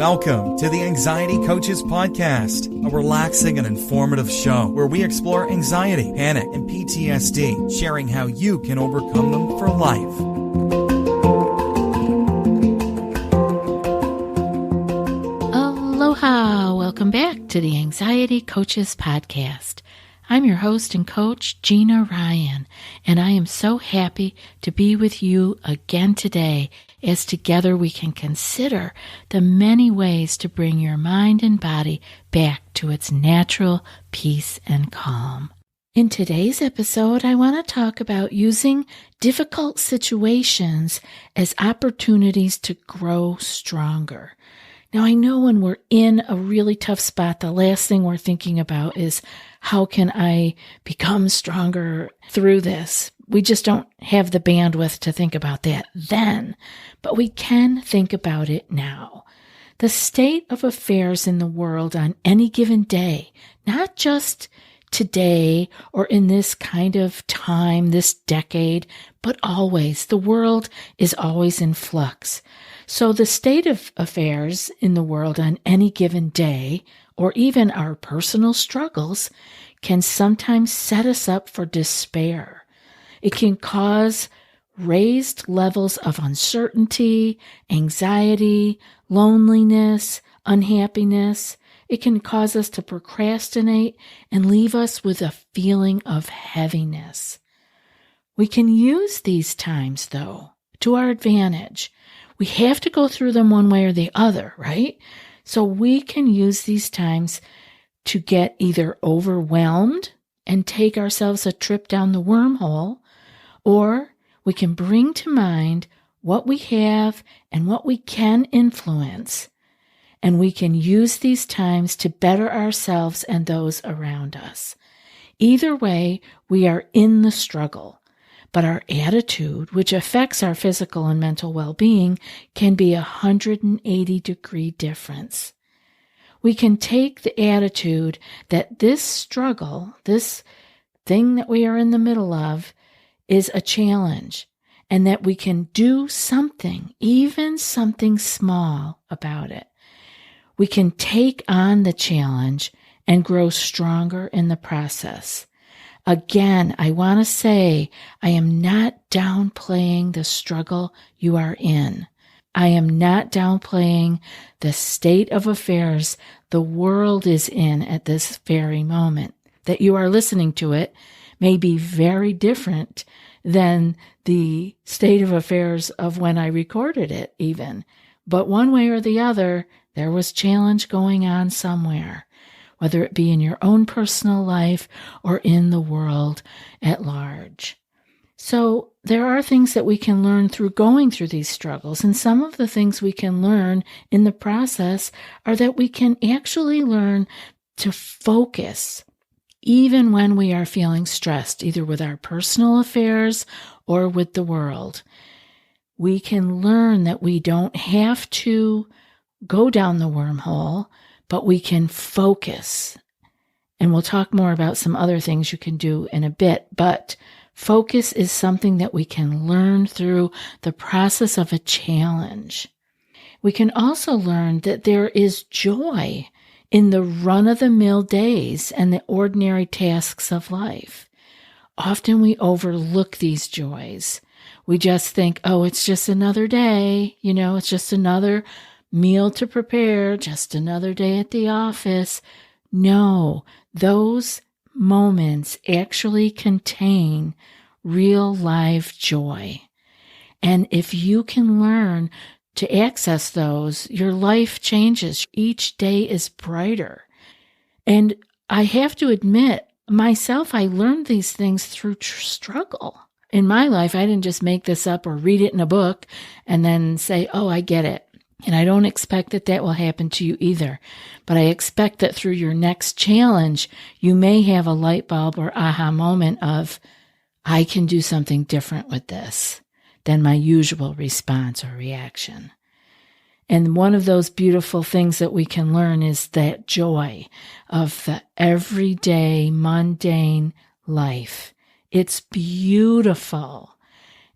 Welcome to the Anxiety Coaches Podcast, a relaxing and informative show where we explore anxiety, panic, and PTSD, sharing how you can overcome them for life. Aloha! Welcome back to the Anxiety Coaches Podcast. I'm your host and coach, Gina Ryan, and I am so happy to be with you again today as together we can consider the many ways to bring your mind and body back to its natural peace and calm. In today's episode, I want to talk about using difficult situations as opportunities to grow stronger. Now, I know when we're in a really tough spot, the last thing we're thinking about is how can I become stronger through this? We just don't have the bandwidth to think about that then, but we can think about it now. The state of affairs in the world on any given day, not just today or in this kind of time, this decade, but always. The world is always in flux. So the state of affairs in the world on any given day, or even our personal struggles, can sometimes set us up for despair. It can cause raised levels of uncertainty, anxiety, loneliness, unhappiness. It can cause us to procrastinate and leave us with a feeling of heaviness. We can use these times, though, to our advantage. We have to go through them one way or the other, right? So we can use these times to get either overwhelmed and take ourselves a trip down the wormhole, or we can bring to mind what we have and what we can influence, and we can use these times to better ourselves and those around us. Either way, we are in the struggle. But our attitude, which affects our physical and mental well-being, can be a 180-degree difference. We can take the attitude that this struggle, this thing that we are in the middle of, is a challenge, and that we can do something, even something small, about it. We can take on the challenge and grow stronger in the process. Again, I want to say I am not downplaying the struggle you are in. I am not downplaying the state of affairs the world is in at this very moment. That you are listening to it may be very different than the state of affairs of when I recorded it even. But one way or the other, there was challenge going on somewhere, whether it be in your own personal life or in the world at large. So there are things that we can learn through going through these struggles, and some of the things we can learn in the process are that we can actually learn to focus even when we are feeling stressed, either with our personal affairs or with the world. We can learn that we don't have to go down the wormhole, but we can focus. And we'll talk more about some other things you can do in a bit, but focus is something that we can learn through the process of a challenge. We can also learn that there is joy in the run-of-the-mill days and the ordinary tasks of life. Often we overlook these joys. We just think, oh, it's just another day, it's just another meal to prepare, just another day at the office. No, those moments actually contain real live joy. And if you can learn to access those, your life changes. Each day is brighter. And I have to admit, myself, I learned these things through struggle. In my life, I didn't just make this up or read it in a book and then say, oh, I get it. And I don't expect that will happen to you either. But I expect that through your next challenge, you may have a light bulb or aha moment of, I can do something different with this than my usual response or reaction. And one of those beautiful things that we can learn is that joy of the everyday, mundane life. It's beautiful.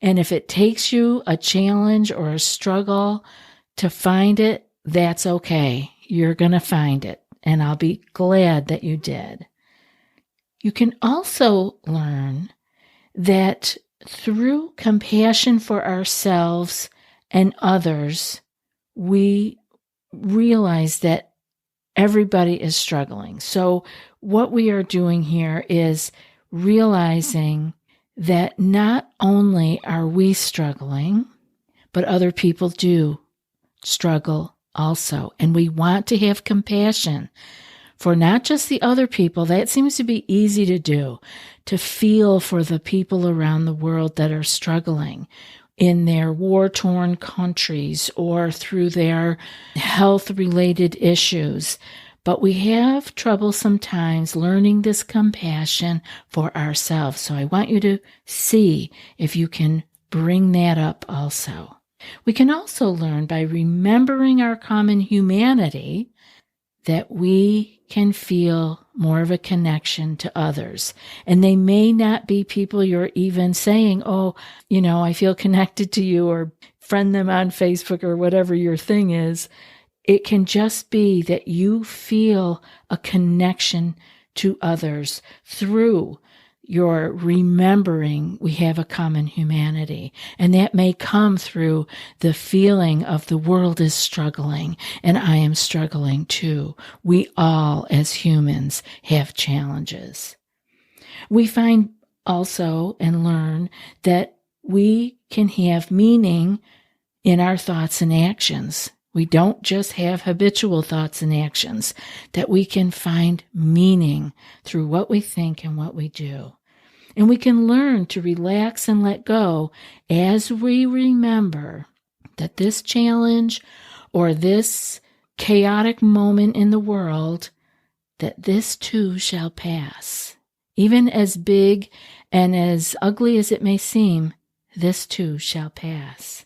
And if it takes you a challenge or a struggle to find it, that's okay. You're going to find it, and I'll be glad that you did. You can also learn that through compassion for ourselves and others, we realize that everybody is struggling. So what we are doing here is realizing that not only are we struggling, but other people do struggle also. And we want to have compassion for not just the other people. That seems to be easy to do, to feel for the people around the world that are struggling in their war-torn countries or through their health-related issues. But we have trouble sometimes learning this compassion for ourselves. So I want you to see if you can bring that up also. We can also learn by remembering our common humanity that we can feel more of a connection to others. And they may not be people you're even saying, oh, I feel connected to you, or friend them on Facebook or whatever your thing is. It can just be that you feel a connection to others through your remembering we have a common humanity. And that may come through the feeling of the world is struggling and I am struggling too. We all, as humans, have challenges. We find also and learn that we can have meaning in our thoughts and actions. We don't just have habitual thoughts and actions, that we can find meaning through what we think and what we do. And we can learn to relax and let go as we remember that this challenge or this chaotic moment in the world, that this too shall pass. Even as big and as ugly as it may seem, this too shall pass.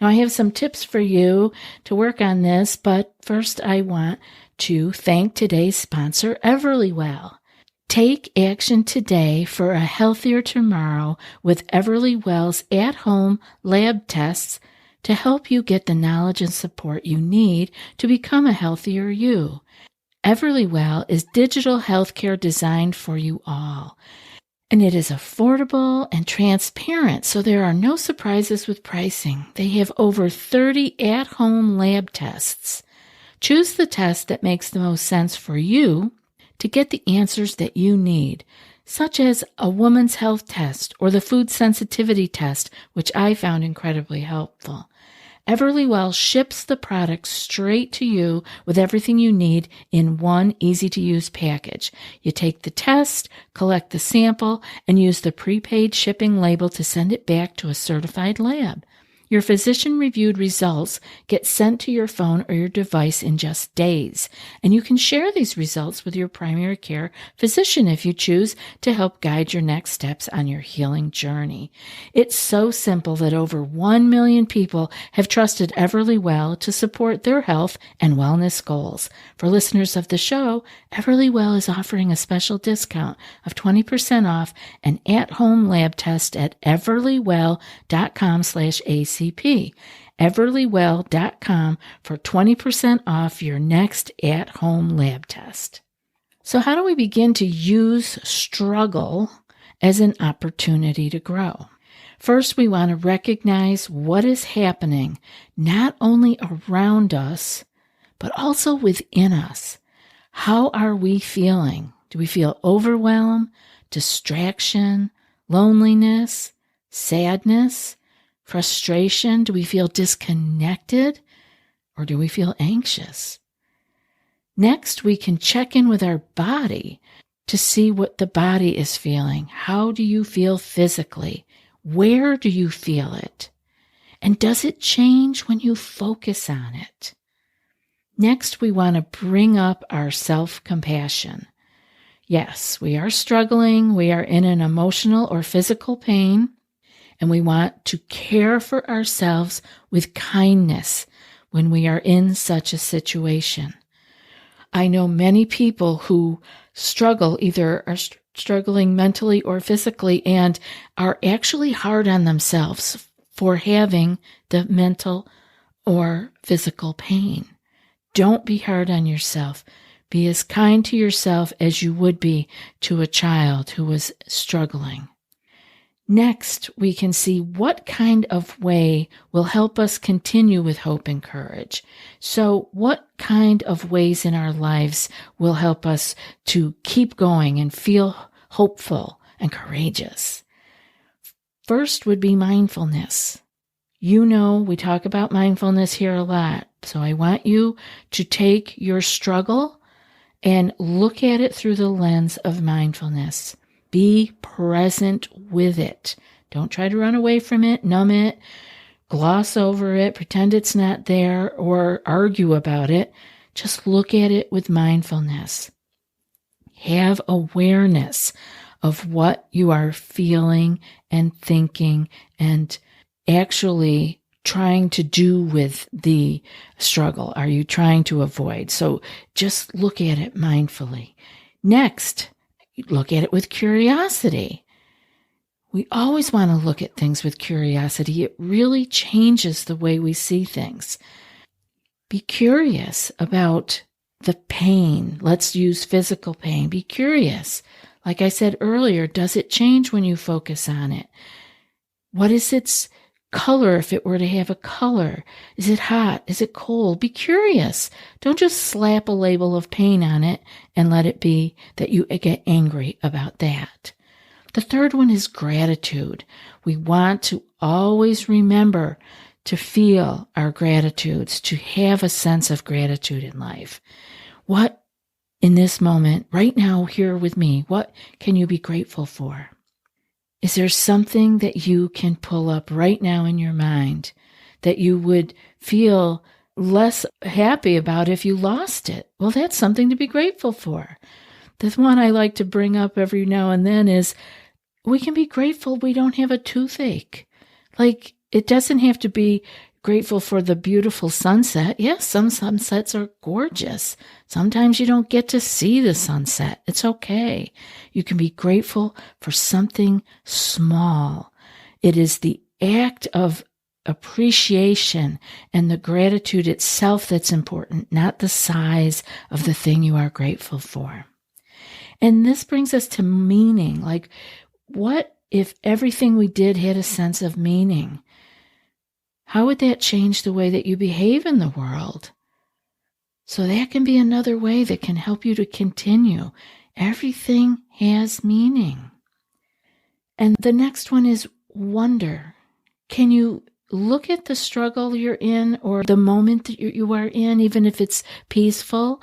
Now, I have some tips for you to work on this, but first I want to thank today's sponsor, EverlyWell. Take action today for a healthier tomorrow with EverlyWell's at-home lab tests to help you get the knowledge and support you need to become a healthier you. EverlyWell is digital healthcare designed for you all. And it is affordable and transparent, so there are no surprises with pricing. They have over 30 at-home lab tests. Choose the test that makes the most sense for you to get the answers that you need, such as a woman's health test or the food sensitivity test, which I found incredibly helpful. EverlyWell ships the product straight to you with everything you need in one easy-to-use package. You take the test, collect the sample, and use the prepaid shipping label to send it back to a certified lab. Your physician-reviewed results get sent to your phone or your device in just days, and you can share these results with your primary care physician if you choose to help guide your next steps on your healing journey. It's so simple that over 1 million people have trusted EverlyWell to support their health and wellness goals. For listeners of the show, EverlyWell is offering a special discount of 20% off an at-home lab test at everlywell.com/ACP. everlywell.com for 20% off your next at-home lab test. So how do we begin to use struggle as an opportunity to grow? First, we want to recognize what is happening not only around us, but also within us. How are we feeling? Do we feel overwhelmed, distraction, loneliness, sadness, frustration? Do we feel disconnected, or do we feel anxious? Next, we can check in with our body to see what the body is feeling. How do you feel physically? Where do you feel it? And does it change when you focus on it? Next, we want to bring up our self-compassion. Yes, we are struggling. We are in an emotional or physical pain. And we want to care for ourselves with kindness when we are in such a situation. I know many people who struggle, either are struggling mentally or physically, and are actually hard on themselves for having the mental or physical pain. Don't be hard on yourself. Be as kind to yourself as you would be to a child who was struggling. Next, we can see what kind of way will help us continue with hope and courage. So what kind of ways in our lives will help us to keep going and feel hopeful and courageous? First would be mindfulness. You know, we talk about mindfulness here a lot. So I want you to take your struggle and look at it through the lens of mindfulness. Be present with it. Don't try to run away from it, numb it, gloss over it, pretend it's not there, or argue about it. Just look at it with mindfulness. Have awareness of what you are feeling and thinking and actually trying to do with the struggle. Are you trying to avoid? So just look at it mindfully. Next, look at it with curiosity. We always want to look at things with curiosity. It really changes the way we see things. Be curious about the pain. Let's use physical pain. Be curious. Like I said earlier, does it change when you focus on it? What is its color if it were to have a color? Is it hot? Is it cold? Be curious. Don't just slap a label of pain on it and let it be that you get angry about that. The third one is gratitude. We want to always remember to feel our gratitudes, to have a sense of gratitude in life. What in this moment, right now, here with me, what can you be grateful for? Is there something that you can pull up right now in your mind that you would feel less happy about if you lost it? Well, that's something to be grateful for. The one I like to bring up every now and then is we can be grateful we don't have a toothache. Like, it doesn't have to be grateful for the beautiful sunset. Yes, some sunsets are gorgeous. Sometimes you don't get to see the sunset. It's okay. You can be grateful for something small. It is the act of appreciation and the gratitude itself that's important, not the size of the thing you are grateful for. And this brings us to meaning. Like, what if everything we did had a sense of meaning? How would that change the way that you behave in the world? So that can be another way that can help you to continue. Everything has meaning. And the next one is wonder. Can you look at the struggle you're in or the moment that you are in, even if it's peaceful,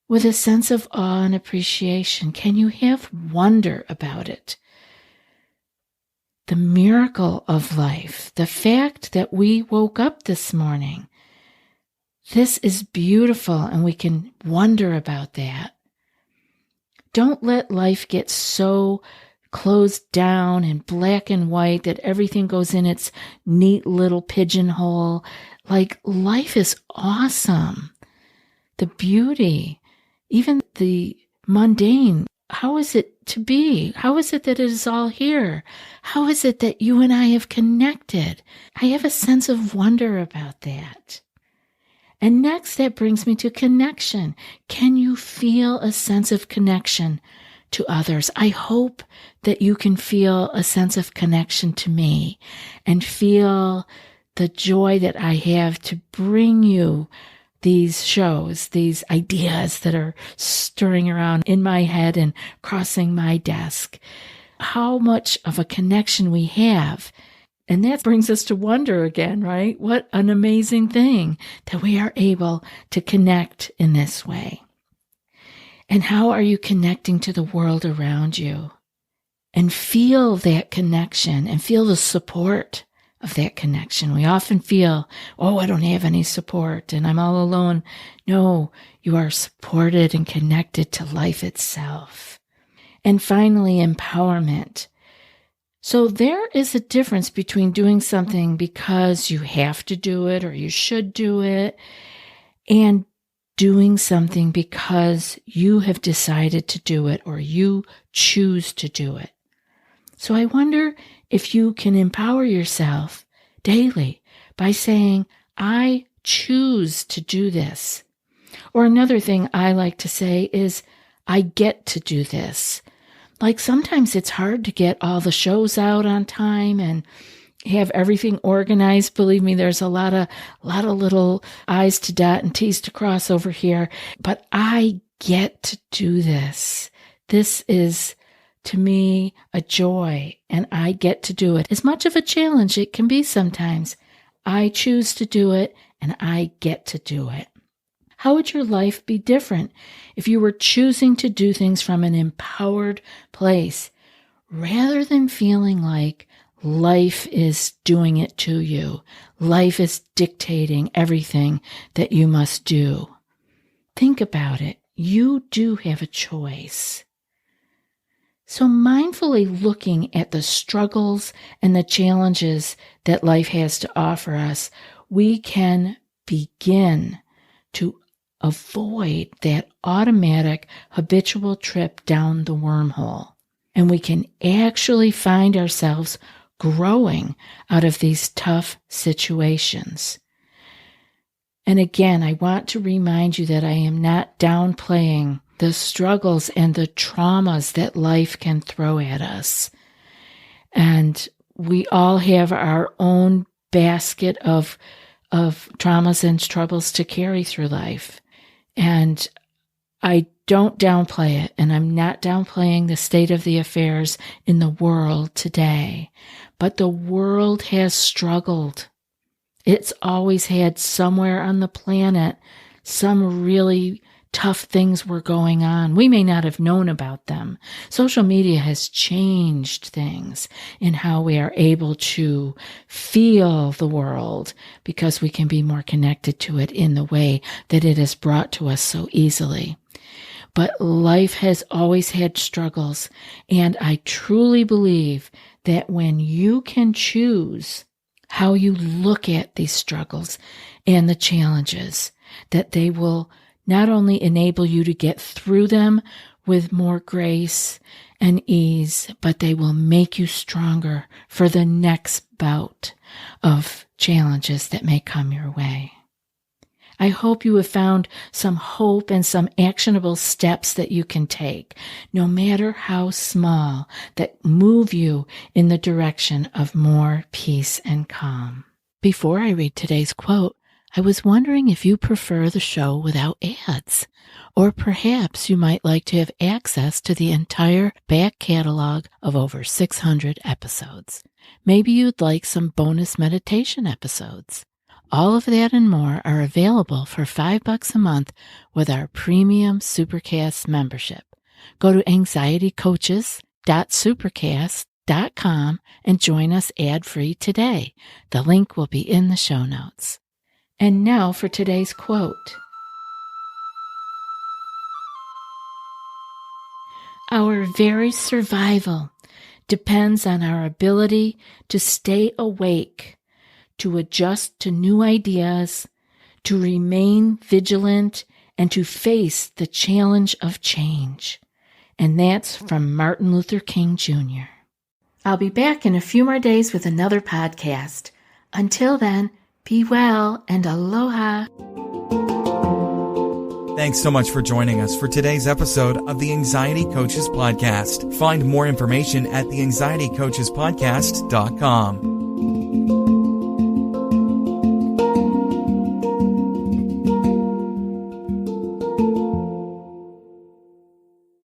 with a sense of awe and appreciation? Can you have wonder about it? The miracle of life, the fact that we woke up this morning. This is beautiful, and we can wonder about that. Don't let life get so closed down and black and white that everything goes in its neat little pigeonhole. Like, life is awesome. The beauty, even the mundane. How is it to be? How is it that it is all here? How is it that you and I have connected? I have a sense of wonder about that. And next, that brings me to connection. Can you feel a sense of connection to others? I hope that you can feel a sense of connection to me and feel the joy that I have to bring you these shows, these ideas that are stirring around in my head and crossing my desk. How much of a connection we have. And that brings us to wonder again, right? What an amazing thing that we are able to connect in this way. And how are you connecting to the world around you? And feel that connection and feel the support of that connection. We often feel, oh, I don't have any support and I'm all alone. No, you are supported and connected to life itself. And finally, empowerment. So there is a difference between doing something because you have to do it or you should do it, and doing something because you have decided to do it or you choose to do it. So I wonder if you can empower yourself daily by saying, I choose to do this. Or another thing I like to say is, I get to do this. Like sometimes it's hard to get all the shows out on time and have everything organized. Believe me, there's a lot of little I's to dot and T's to cross over here. But I get to do this. This is, to me, a joy, and I get to do it. As much of a challenge it can be sometimes, I choose to do it, and I get to do it. How would your life be different if you were choosing to do things from an empowered place rather than feeling like life is doing it to you? Life is dictating everything that you must do. Think about it. You do have a choice. So mindfully looking at the struggles and the challenges that life has to offer us, we can begin to avoid that automatic habitual trip down the wormhole. And we can actually find ourselves growing out of these tough situations. And again, I want to remind you that I am not downplaying the struggles and the traumas that life can throw at us. And we all have our own basket of traumas and troubles to carry through life. And I don't downplay it, and I'm not downplaying the state of the affairs in the world today. But the world has struggled. It's always had somewhere on the planet some really tough things were going on. We may not have known about them. Social media has changed things in how we are able to feel the world because we can be more connected to it in the way that it is brought to us so easily. But life has always had struggles, and I truly believe that when you can choose how you look at these struggles and the challenges, that they will not only enable you to get through them with more grace and ease, but they will make you stronger for the next bout of challenges that may come your way. I hope you have found some hope and some actionable steps that you can take, no matter how small, that move you in the direction of more peace and calm. Before I read today's quote, I was wondering if you prefer the show without ads, or perhaps you might like to have access to the entire back catalog of over 600 episodes. Maybe you'd like some bonus meditation episodes. All of that and more are available for $5 a month with our premium Supercast membership. Go to anxietycoaches.supercast.com and join us ad-free today. The link will be in the show notes. And now for today's quote. Our very survival depends on our ability to stay awake, to adjust to new ideas, to remain vigilant, and to face the challenge of change. And that's from Martin Luther King Jr. I'll be back in a few more days with another podcast. Until then, be well and aloha. Thanks so much for joining us for today's episode of the Anxiety Coaches Podcast. Find more information at theanxietycoachespodcast.com.